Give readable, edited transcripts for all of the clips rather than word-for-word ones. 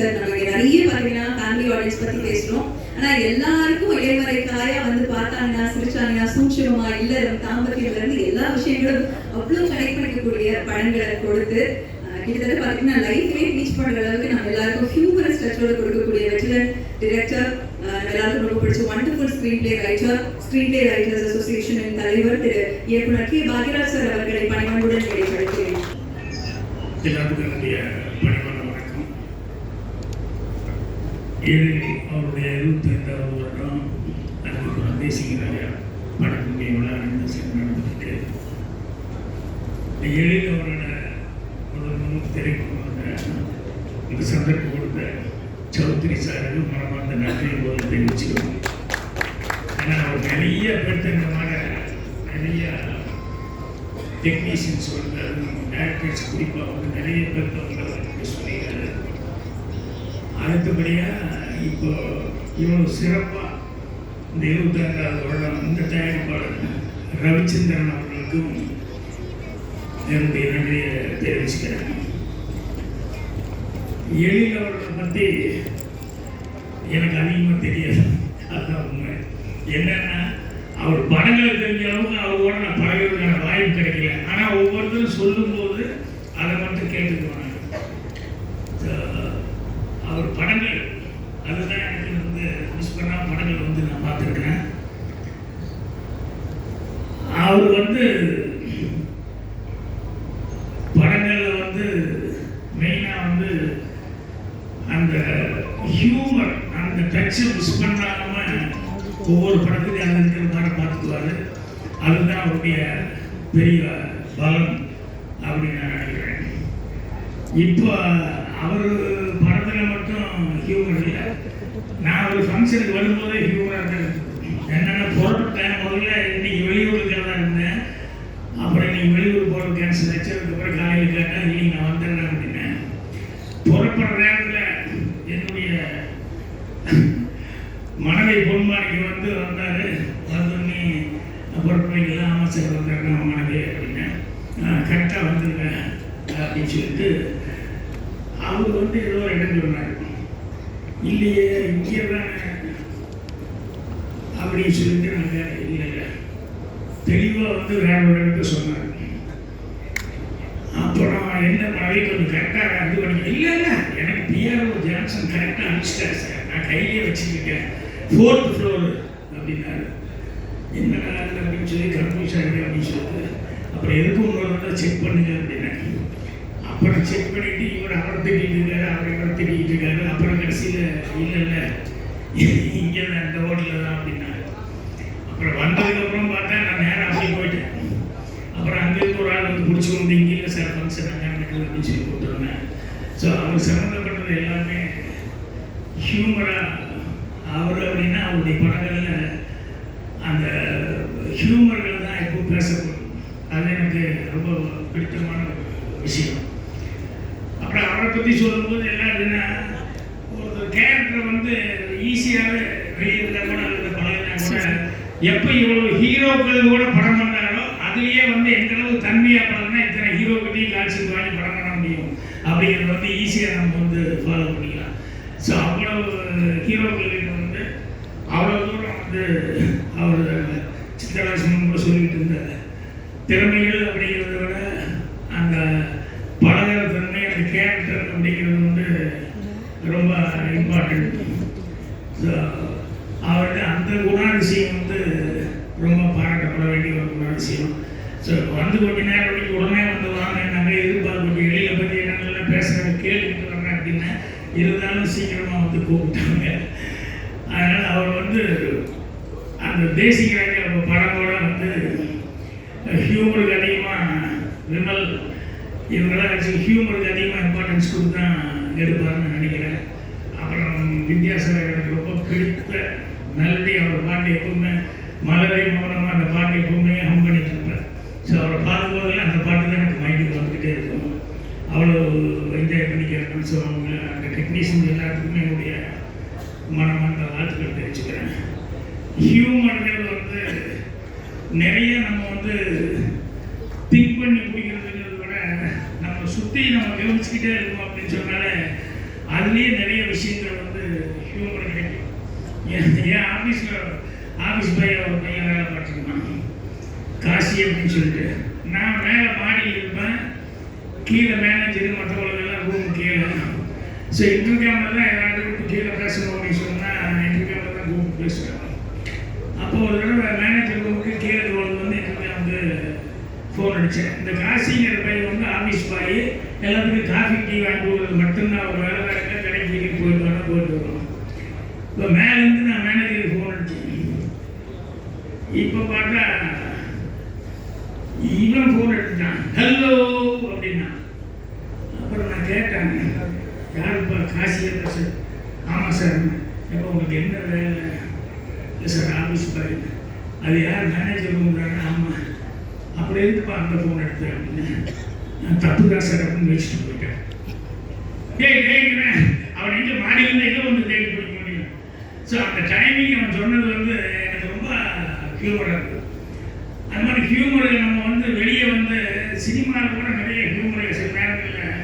Sir நம்ம நிறைய பார்த்தீங்கன்னா ஃபேமிலி ஆடியன்ஸ் பற்றி பேசுகிறோம். ஆனால் எல்லாருக்கும் இடைமறை காயா வந்து பார்த்தாங்கன்னா சிரிச்சாங்கன்னா சூட்சமா இல்லறம் தாம்பத்தியம்லேருந்து எல்லா விஷயங்களும் அவ்வளோ கனெக்ட் பண்ணிக்கக்கூடிய படங்களை கொடுத்து கிட்டத்தட்ட பார்த்தீங்கன்னா லைஃப்லேயே ரீச் பண்ணுற அளவுக்கு நம்ம எல்லாருக்கும் ஹியூமரஸ் டச்சோட கொடுக்கக்கூடிய வெட்டரன் டிரெக்டர், எல்லாருக்கும் ரொம்ப பிடிச்ச வண்டர்ஃபுல் ஸ்க்ரீன் பிளே ரைட்டர்ஸ் அசோசியேஷனின் தலைவர் திரு இயக்குனர் கே பாக்யராஜ் சார் அவர்களை பணிவன்புடன் கிடைப்படுகிறேன். எல்லாத்துக்கும் என்னுடைய பணிவான வணக்கம். அவருடைய 25வது வருடம் அதுக்கு தேசிய படத்தினுடைய விழா நடந்துட்டு ஏழில் அவரோட முதல் திரைப்படம் சந்தர்ப்பம் கொடுத்த சௌத்ரி சாருக்கு மனமார்ந்த நன்றியை போது தெரிவிச்சுக்கணும். ஏன்னா அவர் நிறைய பெருத்தங்கமான நிறைய டெக்னீஷியன்ஸ் வந்து டேரக்டர்ஸ் குறிப்பாக வந்து நிறைய பேர் சொல்லியிருக்காரு. அடுத்தபடியாக இப்போ இவ்வளோ சிறப்பாக இந்த 25வது வருடம் இந்த தயாரிப்பாளர் ரவிச்சந்திரன் அவர்களுக்கும் என்னுடைய நன்றியை தெரிவிச்சுக்கிறேன். எழில் அவர்களை பற்றி எனக்கு அதிகமாக தெரியாது, அதுதான் உண்மை. என்னன்னா அவர் படங்களை தெரிஞ்ச அளவுக்கு அவரோட நான் பழகிறதுக்கான வாய்ப்பு கிடைக்கல. ஆனால் ஒவ்வொருத்தரும் சொல்லும்போது அதை மட்டும் கேட்டுக்குவாங்க. அவர் படங்கள் அதுதான் எனக்கு வந்து மிஸ் பண்ணால் படங்கள் வந்து நான் பார்த்துருக்கேன். அவர் வந்து படங்களில் வந்து மெயினாக வந்து அந்த ஹியூமர் அந்த டச்சை மிஸ் பண்ணாமல் ஒவ்வொரு படத்துலையும் அது இருக்கிற மாதிரி பார்த்துக்குவார். அதுதான் அவருடைய பெரிய பலம் அப்படின்னு நான் நினைக்கிறேன். இப்போ அவர் படத்தில் மட்டும் ஹியூமர் இல்லை. நான் ஒரு ஃபங்க்ஷனுக்கு வரும்போதே ஹியூமராக இருந்தேன். என்னென்ன புறப்பட்டேன், முதல்ல இன்னைக்கு வெளியூருக்கு தான் இருந்தேன். அப்புறம் இன்னைக்கு வெளியூர் போகிற கேன்சல் ஆச்சு. அதுக்கப்புறம் காலையில் கேட்டேன், இன்னைக்கு நான் வந்துடுறேன் அப்படின்னேன். புறப்படுற நேரத்தில் என்னுடைய மனைவி பொன்மாணிக்கு வந்து வந்தார். வந்தோடனே பொறுப்பைக்கெல்லாம் அமைச்சர் வந்தார் நம்ம மனைவி அப்படின்னு கரெக்டாக வந்துருக்கேன் அப்படின்னு சொல்லிட்டு அவர் வந்து ஏதோ ஒரு இடம் சொன்னார். இல்லையே இங்கே தானே அப்படின்னு சொல்லிட்டு நாங்கள் இல்லை தெளிவாக வந்து வேற ஒரு இடத்த சொன்னார். அப்புறம் என்ன மனைவி கொஞ்சம் கரெக்டாக இது பண்ணி இல்லை எனக்கு பிஆர்ஓ ஜான்சன் கரெக்டாக அனுப்பிச்சிட்டார் சார், நான் கையிலே வச்சுக்கிட்டேன் 4th ஃப்ளோர் அப்படின்னாரு. என்னடா அப்படின்னு சொல்லி கன்ஃபியூஸ் ஆகிடு அப்படின்னு சொல்லிட்டு அப்புறம் எதுக்கும் இன்னொரு செக் பண்ணுங்க அப்படின்னேன். அப்புறம் செக் பண்ணிவிட்டு இவர் அவரை திட்டிகிட்டு இருக்காரு, அவரை திட்டிகிட்டு இருக்காரு. அப்புறம் கடைசியில் இல்லை இங்கே தான் இந்த ஹோட்டலில் தான் அப்படின்னாரு. அப்புறம் வந்ததுக்கப்புறம் பார்த்தா நான் நேராக அப்படியே போயிட்டேன். அப்புறம் அங்கேருந்து ஒரு ஆள் வந்து பிடிச்சி வந்து இங்கே இல்லை சார் ஃபங்க்ஷன் அங்கே நடக்குது அப்படின்னு சொல்லி கொடுத்துருந்தேன். ஸோ அவர் சம்மந்தப்பட்டது எல்லாமே ஹியூமராக அவர் அப்படின்னா அவருடைய படங்களில் அந்த ஹியூமர்கள் தான் எப்போ பேசப்படும். அது எனக்கு ரொம்ப பிடித்தமான விஷயம். அப்புறம் அவரை பற்றி சொல்லும்போது எல்லாருன்னா ஒரு கேரக்டர் வந்து ஈஸியாகவே வெளியில் கூட அல்லது பழகினா கூட எப்போ இவ்வளோ ஹீரோக்கள் கூட படம் பண்ணாரோ அதுலேயே வந்து எந்தளவு தன்மையாக படம்னா இத்தனை ஹீரோக்கிட்டையும் காட்சி வாங்கி படம் பண்ண முடியும் அப்படிங்கிறது வந்து ஈஸியாக நம்ம வந்து ஃபாலோ பண்ணிக்கலாம். ஸோ அவ்வளோ ஹீரோக்கள்கிட்ட வந்து அவ்வளோ தூரம் வந்து அவர் சித்தராசன் கூட சொல்லிட்டு இருந்த திறமைகள் அப்படிங்கிறத விட அந்த பழகிற தன்மை அந்த கேரக்டர் அப்படிங்கிறது வந்து ரொம்ப இம்பார்ட்டண்ட். ஸோ அவருடைய அந்த குணாதிசயம் வந்து ரொம்ப பாராட்டப்பட வேண்டிய ஒரு குணாதிசயம். ஸோ வந்து கொஞ்ச நேரம் வரைக்கும் உடனே வந்து வாங்க நாங்கள் எதிர்பார்க்க கொஞ்சம் எளியில் பற்றி என்னென்ன பேசுகிறேன் கேட்டுக்கிட்டு வரேன் அப்படின்னா இருந்தாலும் சீக்கிரமாக வந்து கூப்பிட்டாங்க. அதனால் அவர் வந்து அந்த தேசிகராக படத்தோட வந்து ஹியூமருக்கு அதிகமாக விமல் இவங்கெல்லாம் வச்சு ஹியூமருக்கு அதிகமாக இம்பார்ட்டன்ஸ் கொடுத்து தான் எடுப்பாருன்னு நினைக்கிறேன். அப்புறம் வித்யாசாகர் எனக்கு ரொம்ப பிடித்த நல்லடி அவர் பாட்டு எப்பவுமே மலரை மூலமாக அந்த பாட்டு எப்பவுமே ஹம் பண்ணிட்டு இருப்பேன். ஸோ அவரை பார்க்கும்போதெல்லாம் அந்த பாட்டு தான் எனக்கு மைண்டுக்கு வந்துக்கிட்டே இருக்கும். அவ்வளோ என்ஜாய் பண்ணிக்கிறேன். ஸோ அவங்க அந்த டெக்னீஷியன் எல்லாத்துக்குமே என்னுடைய மனமார்ந்த வாழ்த்துக்கள் தெரிவிச்சுக்கிறேன். ஹியூமன்கிறது வந்து நிறைய நம்ம வந்து திங்க் பண்ணி பிடிக்கிறதுங்கிறத விட நம்ம சுற்றி நம்ம கவனிச்சுக்கிட்டே இருக்கோம் அப்படின்னு சொன்னாலே அதுலேயே நிறைய விஷயங்கள் வந்து ஹியூமர் கிடைக்கும். என் ஆஃபீஸ் பையன் ஒரு பையன் வேலை பார்த்துருக்கான், காசி அப்படின்னு சொல்லிட்டு. நான் மேலே மாடியில் இருப்பேன், கீழே மேனேஜர் மற்றவங்களுக்கெல்லாம் ரூம் கீழே. ஸோ இன்டர்வியூவில் தான் ஏதாவது கீழே பேசணும் அப்படின்னு சொன்னால் இன்டர்வியூவில் தான் கூப்பிட்டு பேசுவேன். அப்போ ஒரு தடவை மேனேஜர் ரூமுக்கு கீழே வந்து இன்டர்வியூ வந்து ஃபோன் அடித்தேன். இந்த காசிங்கிற பையன் வந்து ஆஃபீஸ் பாய், எல்லாத்துக்கும் காஃபி டீ வாங்கி கொடுக்குறது மட்டும்தான் அவர் வேலை இருக்க, கடைக்கு போயிட்டு வரோம். இப்போ மேலேருந்து நான் மேனேஜருக்கு ஃபோன் அடித்தேன். இப்போ பார்த்தா இவன் ஃபோன் எடுத்துட்டான், ஹலோ அப்படின்னா. அப்புறம் நான் கேட்டேன், யாருப்பா? காசியாக பேச. ஆமாம் சார். எப்போ உங்களுக்கு என்ன வேலை? இல்லை சார், ஆஃபீஸ் பாய். அது யார்? மேனேஜர் ரூம்றாங்க. ஆமாம். அப்படி இருக்குப்பா அந்த ஃபோன் எடுத்தேன் அப்படின்னு. நான் தப்பு தான் சார் அப்படின்னு வச்சுட்டு போயிட்டேன். அவன் எங்கே மாடியிலேருந்து எங்கே வந்து தேடி பிடிக்க முடியும்? ஸோ அந்த டைமிங் அவன் சொன்னது வந்து எனக்கு ரொம்ப ஹியூமராக இருக்குது. அது மாதிரி ஹியூமரை நம்ம வந்து வெளியே வந்து சினிமாவில் கூட நிறைய ஹியூமரை சில நேரங்களில்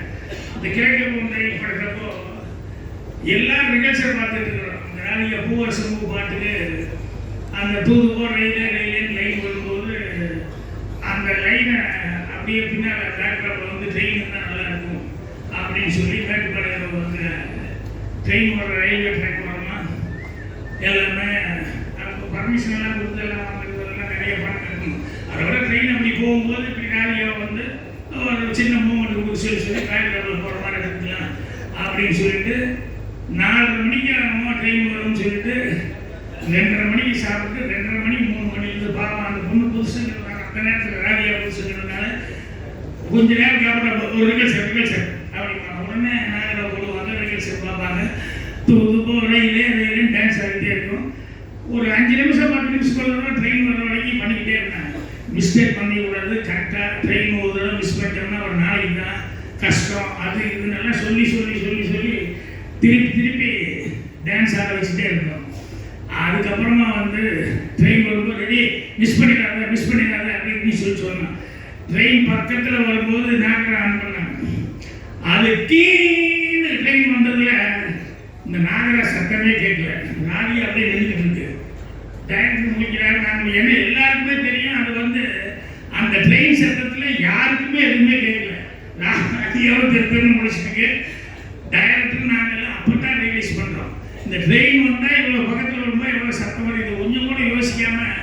இந்த கிழக்கு பூண்டை படுறப்போ எல்லாம் ரிஹர்சல் பார்த்துட்டு இருக்கிறோம். இந்த நாளைக்கு பூவரசம்பூ பாட்டுக்கு அந்த தூது போகிற ரயிலேன்னு லைன் வரும்போது அந்த லைனை அப்படியே பின்னால் பேக்ரவுண்டில் வந்து ட்ரெயின் தான் நல்லா இருக்கும் அப்படின்னு சொல்லி மேட்டுப்பாளையம் வந்து ட்ரெயின் வர ரயில்வே ட்ராக் வரலாம் எல்லாமே பர்மிஷன் எல்லாம் கொடுத்து எல்லாம் வாங்குறதுலாம் நிறைய பணம் இருக்கணும். அதோட ட்ரெயின் அப்படி போகும்போது இப்படி ராலியாக வந்து ஒரு சின்ன மூமெண்ட் கொடுத்து சொல்லி பேக்ரவுண்டில் போகிற மாதிரி எடுத்துக்கலாம் அப்படின்னு சொல்லிட்டு 4:30 மணிக்கு நம்ம ட்ரெயின் வரும்னு சொல்லிட்டு 2:30 மணிக்கு சாப்பிட்டு 2:30 மணி 3 மணிலேருந்து பாவம் அந்த பொண்ணு புதுசுங்கிறதுனால அந்த நேரத்தில் ராலியாக புதுசுங்கிறதுனால கொஞ்ச நேரம் கேட்ப ஒரு ரிகல்சர் அப்படின்னா உடனே நாங்கள் போடுவாங்க, ரிகல்சர் பார்ப்பாங்க. தூது ரயிலே டான்ஸ் ஆகிட்டே இருக்கும். ஒரு 5 நிமிஷம் 10 நிமிஷம் ட்ரெயின் வர வரைக்கும் பண்ணிக்கிட்டே இருந்தாங்க. மிஸ்டேக் பண்ணிக்கூடாது, கரெக்டாக ட்ரெயின் ஒரு தடவை மிஸ் பண்ணிட்டோம்னா ஒரு நாளைக்கு தான் கஷ்டம். அது இதுன்னெல்லாம் சொல்லி திருப்பி டான்ஸ் ஆட வச்சுட்டே இருந்தோம். அதுக்கப்புறமா வந்து ட்ரெயின் வரும்போது ரெடி மிஸ் பண்ணிடாத அப்படின்னு சொல்லி சொன்னோம். ட்ரெயின் பக்கத்தில் வரும்போது நாங்கள் ஆன் பண்ணாங்க. அது டீன்னு ட்ரெயின் வந்ததில் இந்த நாகரா சத்தமே கேட்கல. ராலி அப்படியே நின்றுட்டு இருக்கு. டைரக்டர் முடிக்கிறாரு. நாங்கள் ஏன்னா எல்லாருக்குமே தெரியும் அது வந்து அந்த ட்ரெயின் சத்தத்தில் யாருக்குமே எதுவுமே கேட்கல. எவ்வளோ திருப்பி முடிச்சுட்டு டைரக்டர் நாங்கள் அப்போ தான் ரியலைஸ் பண்ணுறோம். இந்த ட்ரெயின் வந்தால் இவ்வளோ பக்கத்தில் வரும்போது எவ்வளோ சத்தம் வருது கொஞ்சம் கூட யோசிக்காமல்.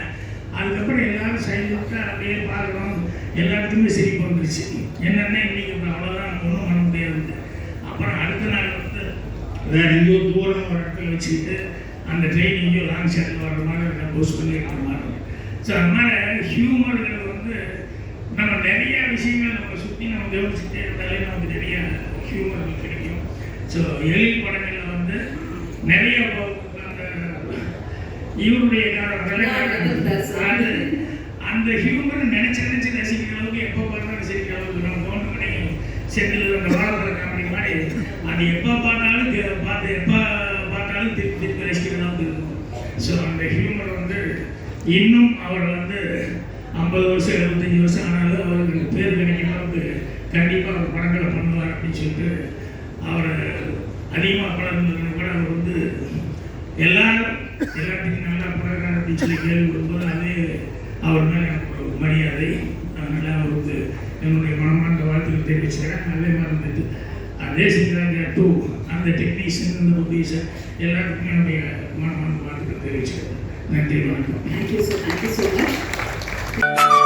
அதுக்கப்புறம் எல்லாரும் சைலண்டாக அப்படியே பார்க்குறோம். எல்லாத்துக்குமே சிரிப்பு வந்துருச்சு. என்னென்ன இன்றைக்கி அவ்வளோதான், ஒன்றும் பண்ண முடியாது. அப்புறம் அடுத்த நாள் வந்து வேறு எங்கேயோ தூரம் ஒரு இடத்துல வச்சுக்கிட்டு அந்த ட்ரெயின் எங்கேயோ லாங் ஷாட்டில் வர்ற மாதிரி கம்போஸ் பண்ணி இருக்கிற மாதிரி. ஸோ அதனால் ஹியூமருங்கிறது வந்து நம்ம நிறைய விஷயங்கள் நம்ம சுற்றி நம்ம கவனிச்சுட்டே இருந்தாலே நமக்கு நிறைய ஹியூமர் கிடைக்கும். ஸோ எழில் படங்களில் வந்து நிறைய அந்த இவருடைய அந்த ஹியூமர் நினைச்சு ரசிக்கிற அளவுக்கு எப்போ பார்த்தாலும் ரசிக்கிற அளவுக்கு நம்ம ஃபோன் பண்ணி செந்தில் அந்த வாழை காமெடி மாதிரி அது எப்போ பார்த்தாலும் திருப்பி ரசிக்கிற அளவுக்கு இருக்கும். ஸோ அந்த ஹியூமர் வந்து இன்னும் அவர் வந்து 50 வருஷம் 75 வருஷம் ஆனாலும் அவருக்கு பேர் கிடைக்கிற அளவுக்கு கண்டிப்பாக அவர் படங்களை பண்ணுவார் அப்படின்னு சொல்லிட்டு அவர் அதிகமாக படம் கூட அவர் வந்து எல்லாத்துக்கும் நல்லா பழகிறார் அப்படின்னு சொல்லி கேள்விப்படும்போது அதே அவர் மேலே எனக்கு ஒரு மரியாதை. அதனால் அவருக்கு என்னுடைய மனமார்ந்த வாழ்த்துக்கள் தெரிவிச்சுக்கிறேன். அதே மாதிரி இருந்துட்டு அதே சிங்கிறாங்க 2 அந்த டெக்னீஷியன் அந்த ப்ரொடியூசர் எல்லாத்துக்குமே என்னுடைய மனமார்ந்த வாழ்த்துக்கள் தெரிவிச்சுக்கிறேன். நன்றி, வணக்கம். Thank you so much.